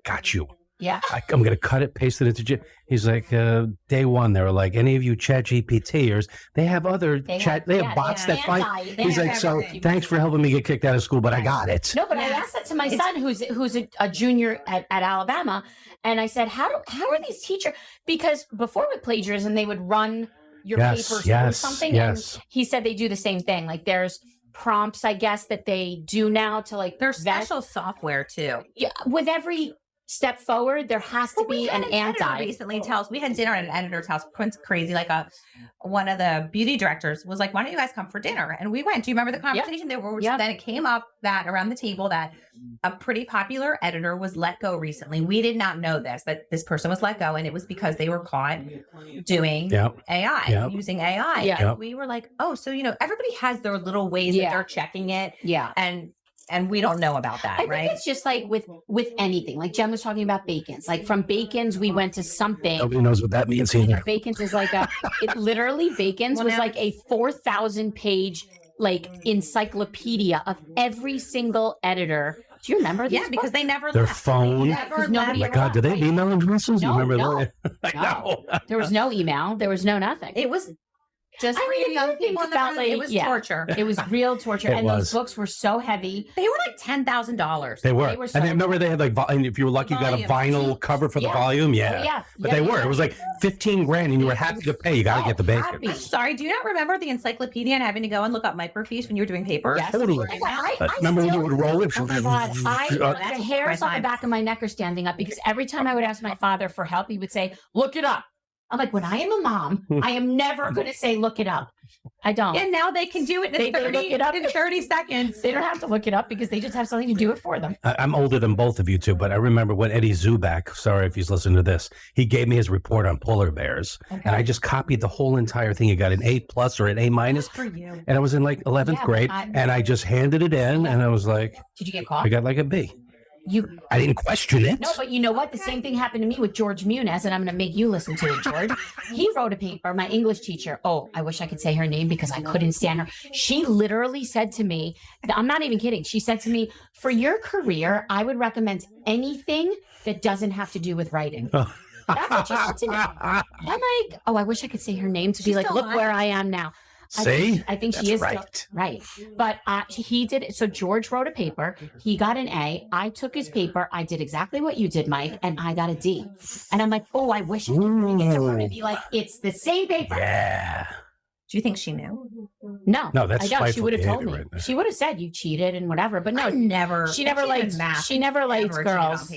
got you. Yeah. I'm going to cut it, paste it into. He's like, day one, they were like, any of you Chat GPTers, they have other they have bots that find. He's like, so thanks for helping me get kicked out of school, but I got it. No, but I asked that to my son, who's a junior at Alabama. And I said, how are these teachers? Because before with plagiarism, they would run your paper through something. Yes. And he said they do the same thing. Like there's prompts, I guess, that they do now to like. There's special software too. Yeah. With every step forward, there has to be an anti. Recently we had dinner at an editor's house. Crazy, like one of the beauty directors was like, why don't you guys come for dinner? And we went. Do you remember the conversation? Then it came up that around the table that a pretty popular editor was let go recently. We did not know that this person was let go, and it was because they were caught doing AI, using AI. Yeah. And we were like, oh, so everybody has their little ways that they're checking it. Yeah. And we don't know about that, I think it's just like with anything. Like Jen was talking about Bacon's. Like from Bacon's, we went to something. Nobody knows what that means either. Bacon's is like Bacon's was like a 4,000 page like encyclopedia of every single editor Do you remember these? Yeah, because they never their left. phone. Because nobody. Oh my God, do they have email addresses? No, You remember no, that? no. There was no email. There was no nothing. It was just it was torture. It was real torture. And those books were so heavy. They were like $10,000. They were. So and remember they had like, and if you were lucky, you got a vinyl cover for the volume. Yeah. Oh, yeah. But they were. It was like $15,000 and you were happy to pay. You got to get the bacon. I'm sorry. Do you not remember the encyclopedia and having to go and look up microfiche when you were doing papers? Yes. Totally. Remember when you would roll it? Oh my God. The hairs on the back of my neck are standing up because every time I would ask my father for help, he would say, look it up. I'm like, when I am a mom, I am never going to say, look it up. I don't. And now they can do it in 30 seconds. They don't have to look it up because they just have something to do it for them. I'm older than both of you two, but I remember when Eddie Zuback, sorry if he's listening to this, he gave me his report on polar bears. Okay. And I just copied the whole entire thing. He got an A+ or an A-. For you. And I was in like 11th grade. And I just handed it in and I was like. Did you get caught? I got like a B. I didn't question it. No, but you know what? The same thing happened to me with George Muniz, and I'm going to make you listen to it, George. He wrote a paper, my English teacher. Oh, I wish I could say her name because I couldn't stand her. She literally said to me, I'm not even kidding. She said to me, for your career, I would recommend anything that doesn't have to do with writing. That's what she said to me. I'm like, oh, I wish I could say her name to be like, look where I am now. See? I think she is right. Right. But he did it. So George wrote a paper. He got an A. I took his paper. I did exactly what you did, Mike, and I got a D. And I'm like, oh, I wish I could bring it to her and be like, it's the same paper. Yeah. Do you think she knew? No, that's I don't. She would have told me. Right, she would have said you cheated and whatever. But no, she never liked math. She never liked girls.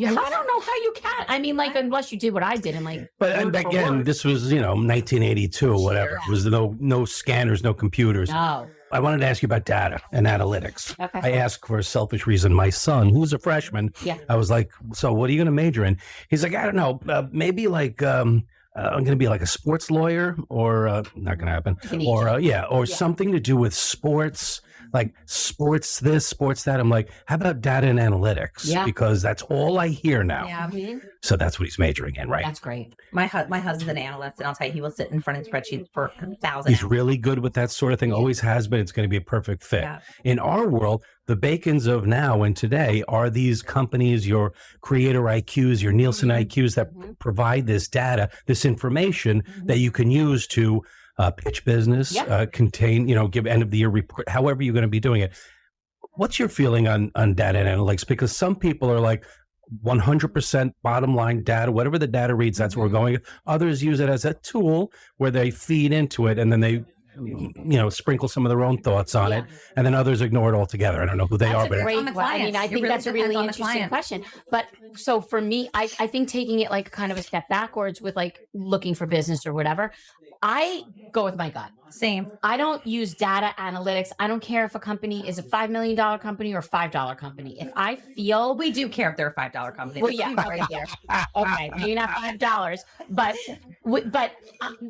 Yeah, I don't know how you can. I mean, like, unless you did what I did and like. But again, this was 1982 or whatever. Sure. It was no scanners, no computers. No. I wanted to ask you about data and analytics. Okay. I asked for a selfish reason. My son, who's a freshman, I was like, so what are you going to major in? He's like, I don't know, maybe like I'm going to be like a sports lawyer or not going to happen. Or something to do with sports. Like sports this, sports that. I'm like, how about data and analytics? Yeah. Because that's all I hear now. Yeah. So that's what he's majoring in, right? That's great. My husband's an analyst, and I'll tell you, he will sit in front of spreadsheets for 1,000 He's really good with that sort of thing. Always has been. It's going to be a perfect fit. Yeah. In our world, the Bacons of now and today are these companies, your creator IQs, your Nielsen IQs that provide this data, this information that you can use to pitch business, contain, give end of the year report, however you're going to be doing it. What's your feeling on data and analytics? Because some people are like 100% bottom line data, whatever the data reads, that's where we're going. Others use it as a tool where they feed into it and then they sprinkle some of their own thoughts on it, and then others ignore it altogether. I don't know who they are, but I mean, I think that's a really interesting question. But so for me, I think taking it like kind of a step backwards with like looking for business or whatever, I go with my gut. Same. I don't use data analytics. I don't care if a company is a $5 million company or a $5 company. If I feel we do care if they're a $5 company. Well, yeah, right there. Okay, maybe not $5, but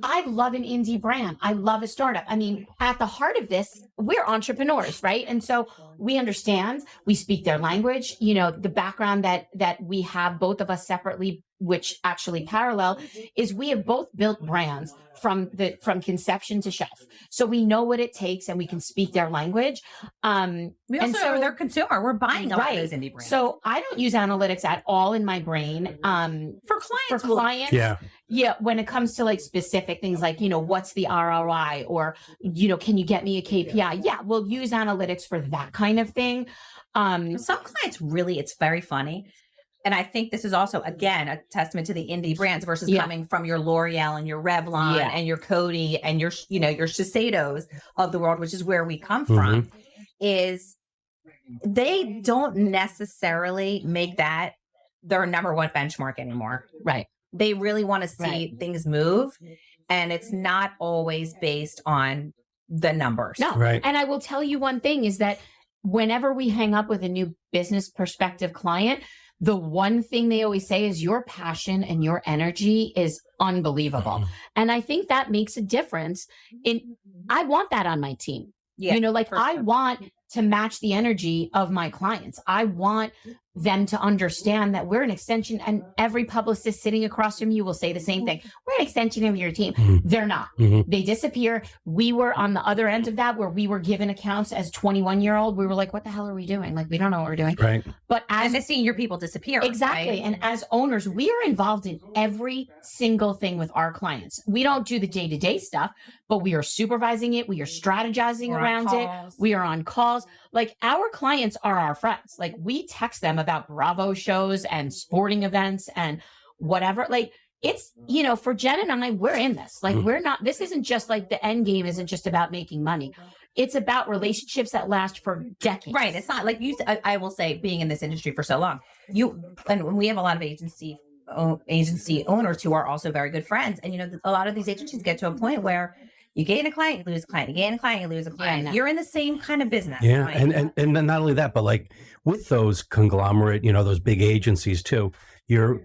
I love an indie brand. I love a startup. I mean, at the heart of this, we're entrepreneurs, right? And so we understand. We speak their language. The background that we have, both of us separately, which actually parallel, is we have both built brands from conception to shelf. So we know what it takes and we can speak their languge. We also know their consumer. We're buying a lot of those indie brands. So I don't use analytics at all in my brain. For clients. Yeah. When it comes to like specific things like, what's the ROI or, can you get me a KPI? Yeah, we'll use analytics for that kind of thing. Some clients really, it's very funny. And I think this is also, again, a testament to the indie brands versus coming from your L'Oreal and your Revlon and your Coty and your Shiseidos of the world, which is where we come from, is they don't necessarily make that their number one benchmark anymore. Right. They really want to see things move. And it's not always based on the numbers. No. Right. And I will tell you one thing is that whenever we hang up with a new business perspective client, the one thing they always say is your passion and your energy is unbelievable. And I think that makes a difference I want that on my team. Yeah, I want to match the energy of my clients. I want them to understand that we're an extension, and every publicist sitting across from you will say the same thing. We're an extension of your team. They're not. They disappear. We were on the other end of that, where we were given accounts as 21-year-old. We were like, what the hell are we doing? Like, we don't know what we're doing. Right. But as and seeing your people disappear. Exactly. Right? And as owners, we are involved in every single thing with our clients. We don't do the day-to-day stuff, but we are supervising it. We are strategizing around it. We are on calls. Like, our clients are our friends. Like, we text them about Bravo shows and sporting events and whatever. Like, it's, you know, for Jen and I, we're in this. Like, we're not, this isn't just like the end game isn't just about making money. It's about relationships that last for decades. Right. It's not like I will say, being in this industry for so long, and we have a lot of agency owners who are also very good friends. And, you know, a lot of these agencies get to a point where you gain a client, you lose a client, you gain a client, you lose a client. Yeah, you're in the same kind of business. Yeah. Right? And then not only that, but like with those conglomerate, you know, those big agencies too, you're,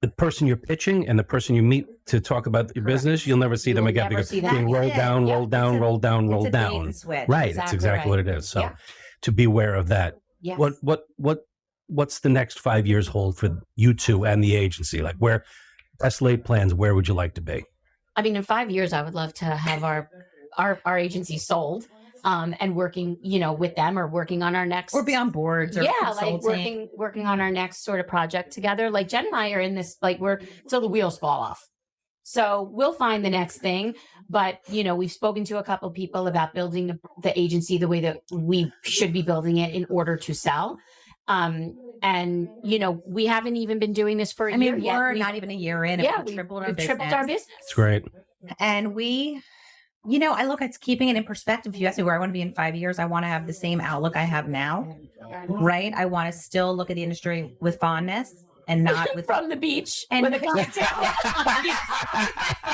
the person you're pitching and the person you meet to talk about your business, you'll never see them again because being rolled down, rolled down, rolled down, rolled down. Right. That's exactly what it is. So to be aware of that. Yes. What's the next 5 years hold for you two and the agency? Like, where best laid plans, where would you like to be? I mean, in 5 years, I would love to have our agency sold. And working, you know, with them or working on our next, or be on boards, or like working on our next sort of project together. Like Jen and I are in this, like we're till the wheels fall off. So we'll find the next thing. But, you know, we've spoken to a couple of people about building the agency the way that we should be building it in order to sell. And, you know, we haven't even been doing this for a year yet. We're not even a year in. Yeah, we've tripled our business. It's great. And you know, I look at keeping it in perspective. If you ask me where I want to be in 5 years, I want to have the same outlook I have now, right? I want to still look at the industry with fondness and not with from the beach and with a cocktail.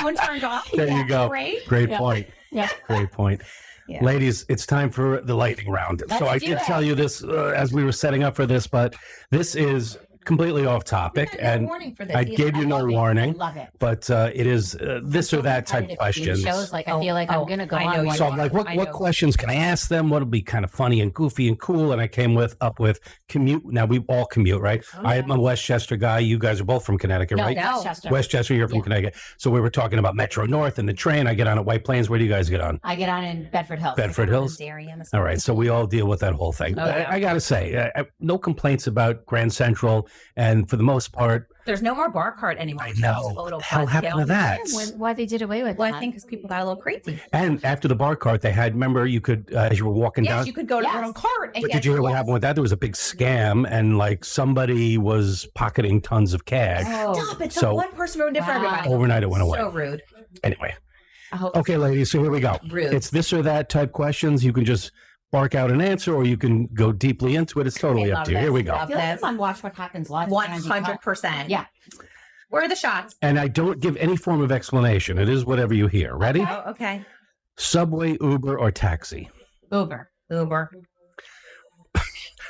phone turned off. There you go. Great point. Yeah. Great point. Yeah. Ladies, it's time for the lightning round. So I did tell you this as we were setting up for this, but this is completely off topic, and I gave you no warning. I love it. But it is this or that type questions. Shows like I feel like I'm gonna go on. So I'm like, what questions can I ask them? What'll be kind of funny and goofy and cool? And I came up with commute. Now we all commute, right? Oh, yeah. I'm a Westchester guy. You guys are both from Connecticut, right? No, Westchester. You're from Connecticut. So we were talking about Metro North and the train. I get on at White Plains. Where do you guys get on? I get on in Bedford Hills. Bedford Hills. All right. So we all deal with that whole thing. I got to say, no complaints about Grand Central, and for the most part, there's no more bar cart anymore. I know. What the hell happened to that? Why they did away with that? I think because people got a little crazy. And after the bar cart, they had, remember, you could, as you were walking down. Yes, you could go to your own cart. But did you hear what happened with that? There was a big scam, and like somebody was pocketing tons of cash. Oh. Stop it. So one person ruined it for everybody. Overnight it went away. So rude. Anyway. Okay, ladies, so here we go. Rude. It's this or that type questions. You can just bark out an answer, or you can go deeply into it. It's totally up to you. Here we go. I feel like I'm on Watch What Happens Live. 100%. Yeah. Where are the shots? And I don't give any form of explanation. It is whatever you hear. Ready? Oh, okay. Subway, Uber, or taxi? Uber.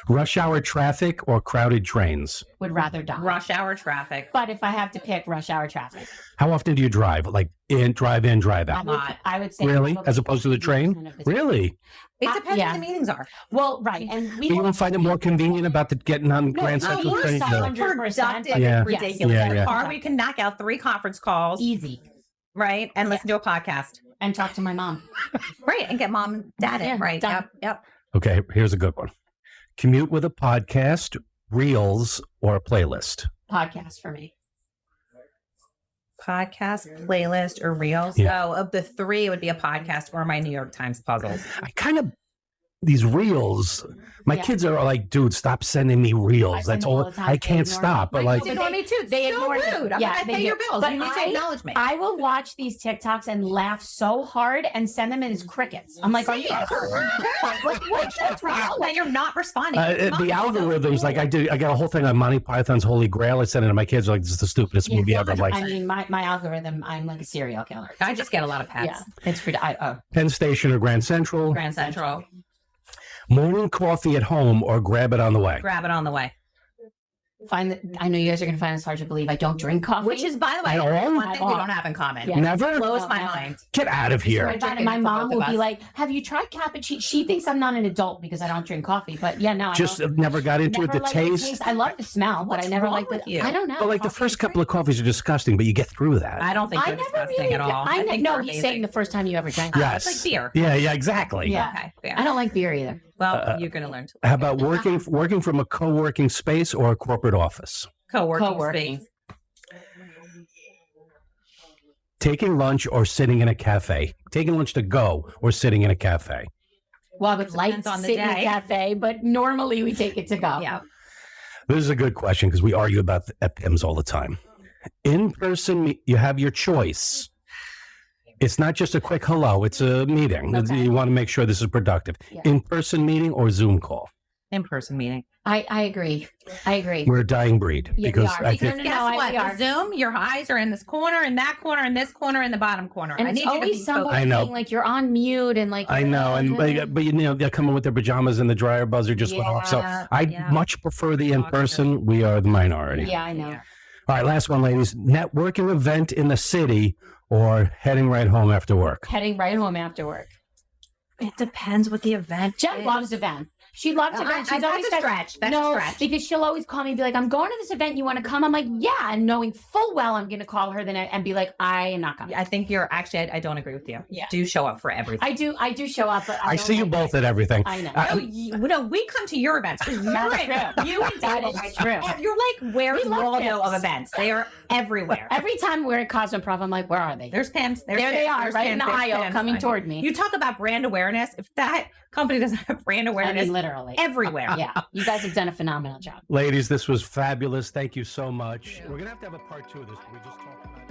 Rush hour traffic or crowded trains? Would rather die. Rush hour traffic. But if I have to pick, rush hour traffic. How often do you drive? Like drive in, drive out? I would say. Really? As opposed to the train? Really? It depends what the meetings are. Well, right. And you don't find it more convenient about getting on Grand Central train? Productive. Yeah. Ridiculous. Yeah. In a car, we can knock out 3 conference calls. Easy. Right? And listen to a podcast. And talk to my mom. Right. And get mom and dad in. Right. Yep. Okay. Here's a good one. Commute with a podcast, reels, or a playlist? Podcast for me. Podcast, playlist, or reels? Yeah. So of the 3, it would be a podcast or my New York Times puzzles. I kind of, these reels, my kids are like, dude, stop sending me reels. That's all. I can't stop. But like, they ignore me too. They ignore rude. I pay your bills. But you need to acknowledge me. I will watch these TikToks and laugh so hard and send them in as crickets. I'm like, are you? What's wrong? Then you're not responding. The algorithms, like I got a whole thing on Monty Python's Holy Grail. I sent it to my kids. Like, this is the stupidest movie ever. Like, I mean, my algorithm, I'm like a serial killer. I just get a lot of pets. Yeah, it's for Penn Station or Grand Central? Grand Central. Morning coffee at home or grab it on the way? Grab it on the way. I know you guys are going to find this hard to believe. I don't drink coffee. Which is, by the way, one thing we don't have in common. Yeah. Never? Blows my mind. Get out of here. My mom will be like, have you tried cappuccino? She thinks I'm not an adult because I don't drink coffee. But yeah, no. Just never got into it, the taste. I love the smell, but I never liked it. I don't know. But like the first couple of coffees are disgusting, but you get through that. I don't think they're disgusting at all. No, he's saying the first time you ever drank. Yes. It's like beer. Yeah, exactly. Yeah. Okay, I don't like beer either. Well, you're going to learn to. How about working from a co-working space or a corporate office? Co-working space. Taking lunch or sitting in a cafe. Taking lunch to go or sitting in a cafe. Well, I would like to sit in a cafe, but normally we take it to go. Yeah. This is a good question because we argue about at PIMS all the time. In person, you have your choice. It's not just a quick hello. It's a meeting. Okay. You want to make sure this is productive. Yeah. In-person meeting or Zoom call? In-person meeting. I agree. We're a dying breed. Yeah, because I think, guess what? Zoom, your eyes are in this corner, in that corner, in this corner, in the bottom corner. And it's always somebody saying like you're on mute and like. I know, but you know they're coming with their pajamas and the dryer buzzer just went off. So I much prefer the in-person. We are the minority. Yeah, I know. All right, last one, ladies. Networking event in the city or heading right home after work? Heading right home after work. It depends what the event is. Jen loves events. She loves events. She's always a stretch. That's a stretch. Because she'll always call me and be like, I'm going to this event. You want to come? I'm like, yeah. And knowing full well I'm going to call her then and be like, I am not coming. I think you're actually, I don't agree with you. Yeah. Do show up for everything. I do show up. But I see you both at everything. I know. No, we come to your events. That's true. That's true. You're like, where's Waldo of events? They are everywhere. Every time we're at Cosmoprof, I'm like, where are they? There's PIMS. There they are, right in the aisle coming toward me. You talk about brand awareness. If that company doesn't have brand awareness, literally everywhere. Yeah, you guys have done a phenomenal job. Ladies, this was fabulous. Thank you so much. We're going to have a part 2 of this. We just talked about